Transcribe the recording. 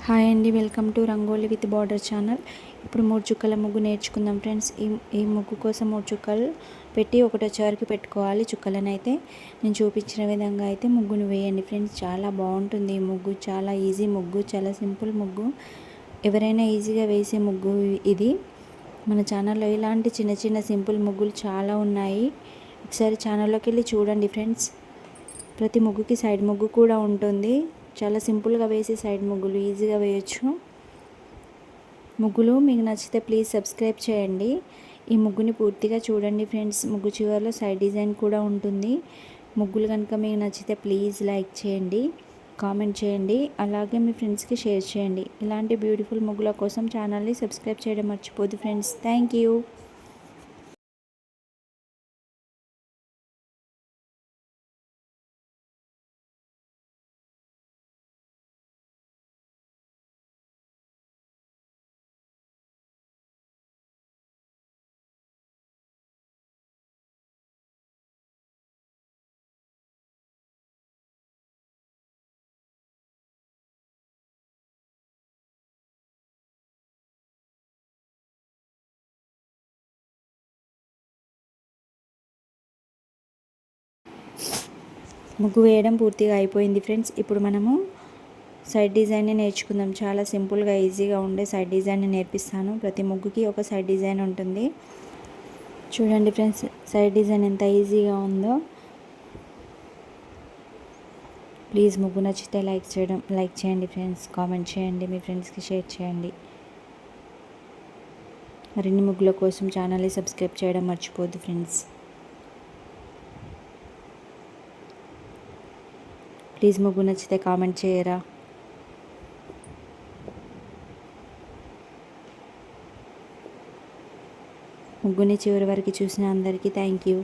Hi అండి, welcome to rangoli with border channel. ఇప్పుడు 3 చుక్కల ముగ్గు నేర్చుకుందాం ఫ్రెండ్స్. ఈ ముగ్గు కోసం 3 చుక్కలు పెట్టి ఒకటో చివరికి పెట్టుకోవాలి. చుక్కలను అయితే నేను చూపించిన విధంగా అయితే ముగ్గును వేయండి ఫ్రెండ్స్. చాలా బాగుంటుంది ఈ ముగ్గు. చాలా ఈజీ ముగ్గు, చాలా సింపుల్ ముగ్గు. ఎవరైనా ఈజీగా వేసే ముగ్గు ఇది. మన ఛానల్లో ఇలాంటి చిన్న చిన్న సింపుల్ ముగ్గులు చాలా ఉన్నాయి. ఒకసారి ఛానల్లోకి వెళ్ళి చూడండి ఫ్రెండ్స్. ప్రతి ముగ్గుకి సైడ్ ముగ్గు కూడా ఉంటుంది. చాలా సింపుల్గా వేసి సైడ్ ముగ్గులు ఈజీగా వేయచ్చు. ముగ్గులు మీకు నచ్చితే ప్లీజ్ సబ్స్క్రైబ్ చేయండి. ఈ ముగ్గుని పూర్తిగా చూడండి ఫ్రెండ్స్. ముగ్గు చివరిలో సైడ్ డిజైన్ కూడా ఉంటుంది. ముగ్గులు కనుక మీకు నచ్చితే ప్లీజ్ లైక్ చేయండి, కామెంట్ చేయండి, అలాగే మీ ఫ్రెండ్స్కి షేర్ చేయండి. ఇలాంటి బ్యూటిఫుల్ ముగ్గుల కోసం ఛానల్ని సబ్స్క్రైబ్ చేయడం మర్చిపోద్దు ఫ్రెండ్స్. Thank you. ముగ్గు వేయడం పూర్తిగా అయిపోయింది ఫ్రెండ్స్. ఇప్పుడు మనము సైడ్ డిజైన్ని నేర్చుకుందాం. చాలా సింపుల్గా ఈజీగా ఉండే సైడ్ డిజైన్ని నేర్పిస్తాను. ప్రతి ముగ్గుకి ఒక సైడ్ డిజైన్ ఉంటుంది. చూడండి ఫ్రెండ్స్, సైడ్ డిజైన్ ఎంత ఈజీగా ఉందో. ప్లీజ్ ముగ్గు నచ్చితే లైక్ చేయండి ఫ్రెండ్స్, కామెంట్ చేయండి, మీ ఫ్రెండ్స్కి షేర్ చేయండి. మరిన్ని ముగ్గుల కోసం ఛానల్ని సబ్స్క్రైబ్ చేయడం మర్చిపోద్దు ఫ్రెండ్స్. ప్లీజ్ ముగ్గు నచ్చితే కామెంట్ చేయరా. ముగ్గుని చివరి వరకు చూసిన అందరికీ థ్యాంక్ యూ.